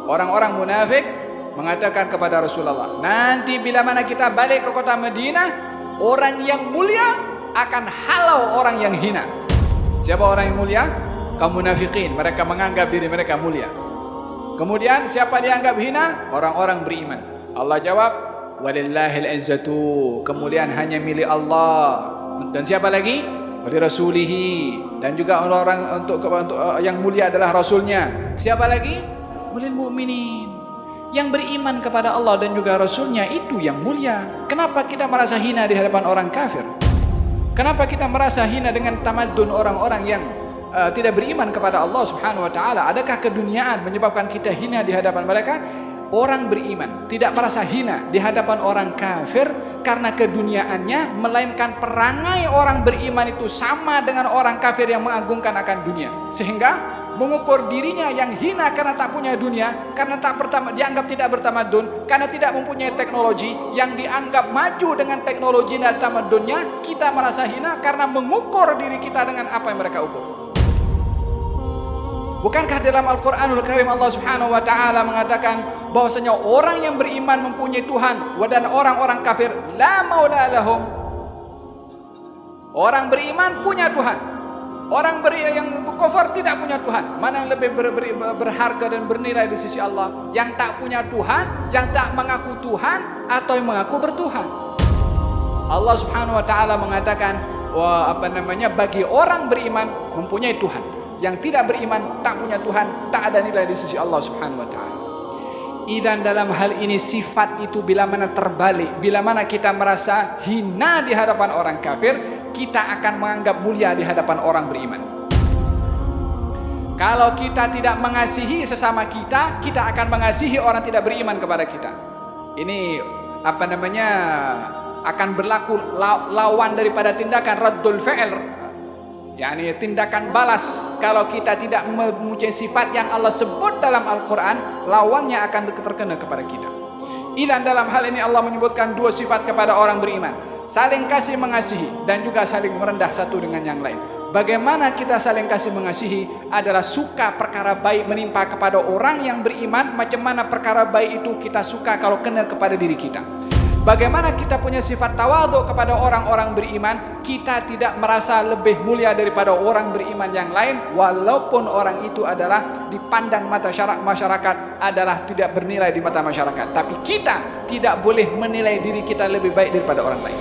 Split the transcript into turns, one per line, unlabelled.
Orang-orang munafik mengatakan kepada Rasulullah, nanti bila mana kita balik ke kota Madinah, orang yang mulia akan halau orang yang hina. Siapa orang yang mulia? Kaum munafikin. Mereka menganggap diri mereka mulia. Kemudian siapa dianggap hina? Orang-orang beriman. Allah jawab, walillahil izzatu, kemuliaan hanya milik Allah. Dan siapa lagi? Wali rasulihi, dan juga orang untuk yang mulia adalah rasulnya. Siapa lagi? Walil mu'minin, yang beriman kepada Allah dan juga rasulnya, itu yang mulia. Kenapa kita merasa hina di hadapan orang kafir? Kenapa kita merasa hina dengan tamadun orang-orang yang tidak beriman kepada Allah Subhanahu wa taala? Adakah keduniaan menyebabkan kita hina di hadapan mereka? Orang beriman tidak merasa hina di hadapan orang kafir karena keduniaannya, melainkan perangai orang beriman itu sama dengan orang kafir yang mengagungkan akan dunia, sehingga mengukur dirinya yang hina karena tak punya dunia, karena dianggap tidak bertamadun, karena tidak mempunyai teknologi. Yang dianggap maju dengan teknologi dan tamadunnya, kita merasa hina karena mengukur diri kita dengan apa yang mereka ukur. Bukankah dalam Al-Quranul Karim Allah Subhanahu wa ta'ala mengatakan bahwasanya orang yang beriman mempunyai Tuhan, dan orang-orang kafir la maula lahum. Orang beriman punya Tuhan, orang yang kafir tidak punya Tuhan. Mana yang lebih berharga dan bernilai di sisi Allah? Yang tak punya Tuhan, yang tak mengaku Tuhan, atau yang mengaku bertuhan? Allah Subhanahu wa ta'ala mengatakan bagi orang beriman mempunyai Tuhan. Yang tidak beriman tak punya Tuhan, tak ada nilai di sisi Allah Subhanahu wa ta'ala. Dan dalam hal ini sifat itu bila mana terbalik, bila mana kita merasa hina di hadapan orang kafir, kita akan menganggap mulia di hadapan orang beriman. Kalau kita tidak mengasihi sesama kita, kita akan mengasihi orang tidak beriman kepada kita. Ini akan berlaku lawan daripada tindakan raddul fi'l, yakni tindakan balas. Kalau kita tidak mempunyai sifat yang Allah sebut dalam Al-Quran, lawannya akan terkena kepada kita. Dan dalam hal ini Allah menyebutkan dua sifat kepada orang beriman: saling kasih mengasihi dan juga saling merendah satu dengan yang lain. Bagaimana kita saling kasih mengasihi adalah suka perkara baik menimpa kepada orang yang beriman. Macam mana perkara baik itu kita suka kalau kena kepada diri kita. Bagaimana kita punya sifat tawadhu kepada orang-orang beriman, kita tidak merasa lebih mulia daripada orang beriman yang lain, walaupun orang itu adalah dipandang mata masyarakat adalah tidak bernilai di mata masyarakat. Tapi kita tidak boleh menilai diri kita lebih baik daripada orang lain.